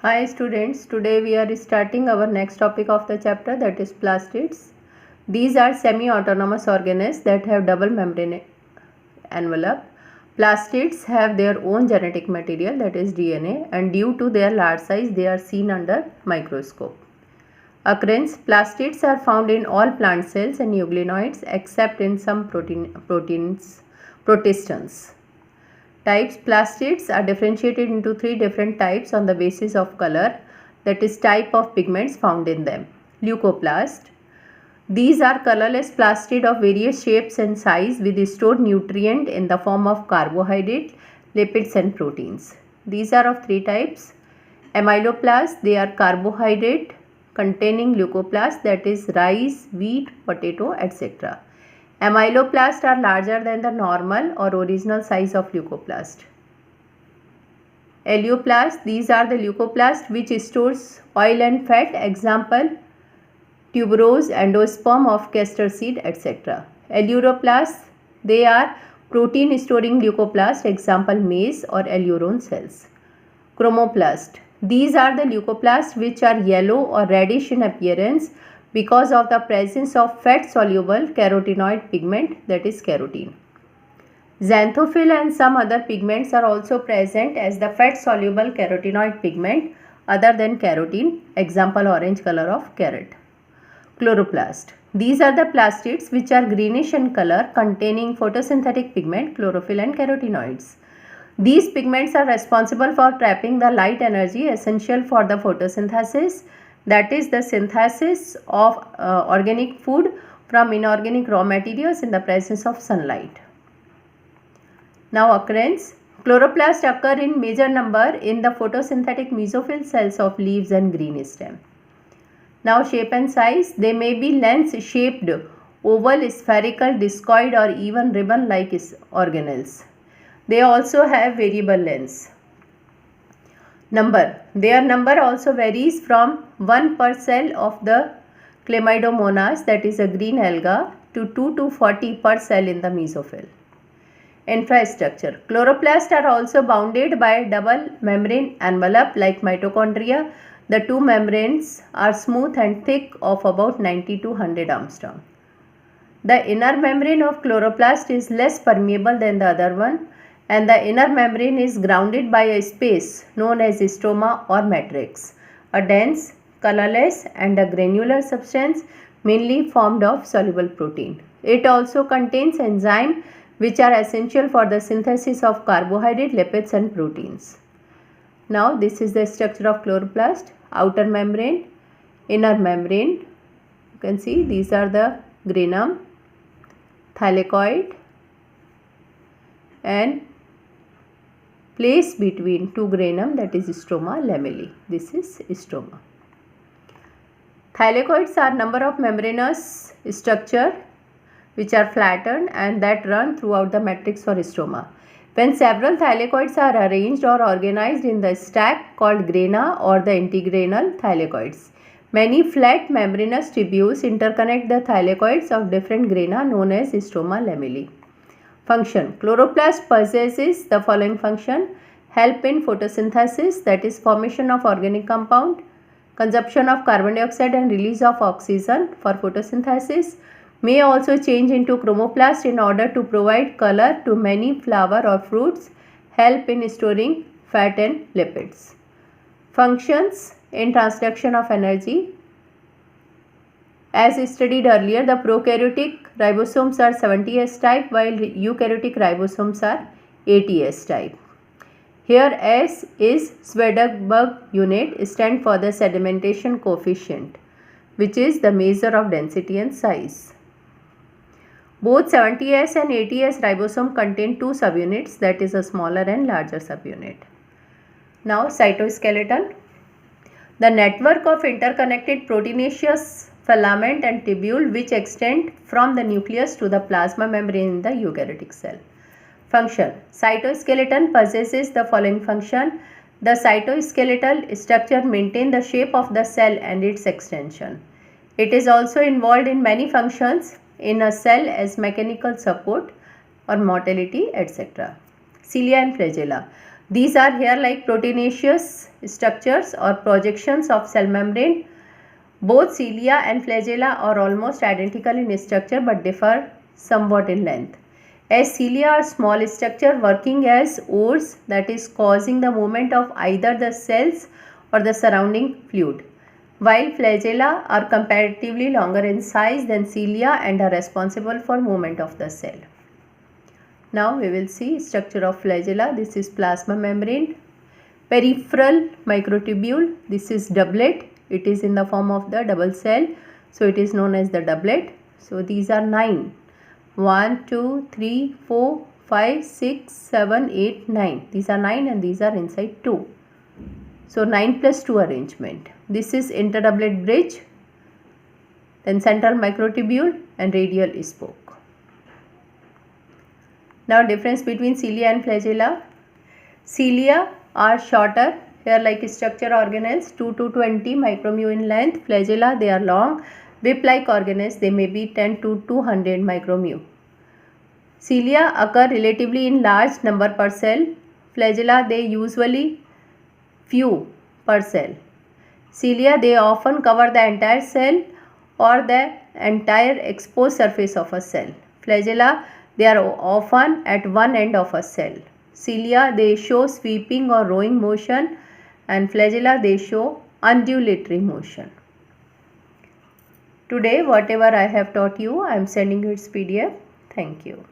Hi students, today we are starting our next topic of the chapter, that is plastids. These are semi-autonomous organisms that have double membrane envelope. Plastids have their own genetic material, that is DNA, and due to their large size they are seen under microscope. Occurrence: plastids are found in all plant cells and euglenoids except in some protistans. Types: plastids are differentiated into three different types on the basis of color, that is type of pigments found in them. Leucoplast. These are colorless plastid of various shapes and size with stored nutrient in the form of carbohydrate, lipids and proteins. These are of three types. Amyloplast, they are carbohydrate containing leucoplast, that is rice, wheat, potato, etc. Amyloplasts are larger than the normal or original size of leucoplast. Aleuplast, these are the leucoplast which stores oil and fat, example tuberose, endosperm of castor seed, etc. Aleuroplasts, they are protein storing leucoplast, example maize or aleuron cells. Chromoplast, these are the leucoplasts which are yellow or reddish in appearance because of the presence of fat soluble carotenoid pigment, that is carotene. Xanthophyll and some other pigments are also present as the fat soluble carotenoid pigment other than carotene, example orange color of carrot. Chloroplast, these are the plastids which are greenish in color containing photosynthetic pigment, chlorophyll and carotenoids. These pigments are responsible for trapping the light energy essential for the photosynthesis, that is the synthesis of organic food from inorganic raw materials in the presence of sunlight. Now occurrence: chloroplasts occur in major number in the photosynthetic mesophyll cells of leaves and green stem. Now shape and size: they may be lens shaped, oval, spherical, discoid or even ribbon like organelles. They also have variable lengths. Number: their number also varies from 1 per cell of the Chlamydomonas, that is a green alga, to 2 to 40 per cell in the mesophyll. Infrastructure: chloroplasts are also bounded by a double membrane envelope like mitochondria. The two membranes are smooth and thick of about 90 to 100 Armstrong. The inner membrane of chloroplast is less permeable than the other one, and the inner membrane is grounded by a space known as stroma or matrix, a dense, colorless and a granular substance mainly formed of soluble protein. It also contains enzymes which are essential for the synthesis of carbohydrate, lipids and proteins. Now this is the structure of chloroplast: outer membrane, inner membrane. You can see these are the granum, thylakoid and place between two granum, that is stroma lamellae. This is stroma. Thylakoids are number of membranous structure which are flattened and that run throughout the matrix or stroma. When several thylakoids are arranged or organized in the stack called grana or the integranal thylakoids, many flat membranous tubules interconnect the thylakoids of different grana known as stroma lamellae. Function: chloroplast possesses the following function: help in photosynthesis, that is formation of organic compound, consumption of carbon dioxide and release of oxygen for photosynthesis, may also change into chromoplast in order to provide color to many flower or fruits, help in storing fat and lipids. Functions in transduction of energy. As studied earlier, the prokaryotic ribosomes are 70S type while eukaryotic ribosomes are 80S type. Here S is Svedberg unit, stand for the sedimentation coefficient, which is the measure of density and size. Both 70S and 80S ribosome contain two subunits, that is a smaller and larger subunit. Now cytoskeleton. The network of interconnected proteinaceous filament and tubule which extend from the nucleus to the plasma membrane in the eukaryotic cell. Function: cytoskeleton possesses the following function. The cytoskeletal structure maintains the shape of the cell and its extension. It is also involved in many functions in a cell as mechanical support or motility, etc. Cilia and flagella. These are hair-like proteinaceous structures or projections of cell membrane. Both cilia and flagella are almost identical in structure but differ somewhat in length. As cilia are small structure working as oars, that is causing the movement of either the cells or the surrounding fluid, while flagella are comparatively longer in size than cilia and are responsible for movement of the cell. Now we will see structure of flagella. This is plasma membrane. Peripheral microtubule. This is doublet. It is in the form of the double cell. So it is known as the doublet. So these are 9. 1, 2, 3, 4, 5, 6, 7, 8, 9. These are 9 and these are inside 2. So 9 plus 2 arrangement. This is interdoublet bridge. Then central microtubule and radial spoke. Now difference between cilia and flagella. Cilia are shorter hair-like structure organelles 2 to 20 micromu in length. Flagella, they are long whip-like organelles, they may be 10 to 200 micromu. Cilia occur relatively in large number per cell. Flagella, they usually few per cell. Cilia, they often cover the entire cell or the entire exposed surface of a cell. Flagella, they are often at one end of a cell. Cilia, they show sweeping or rowing motion, and flagella, they show undulatory motion. Today, whatever I have taught you, I am sending its PDF. Thank you.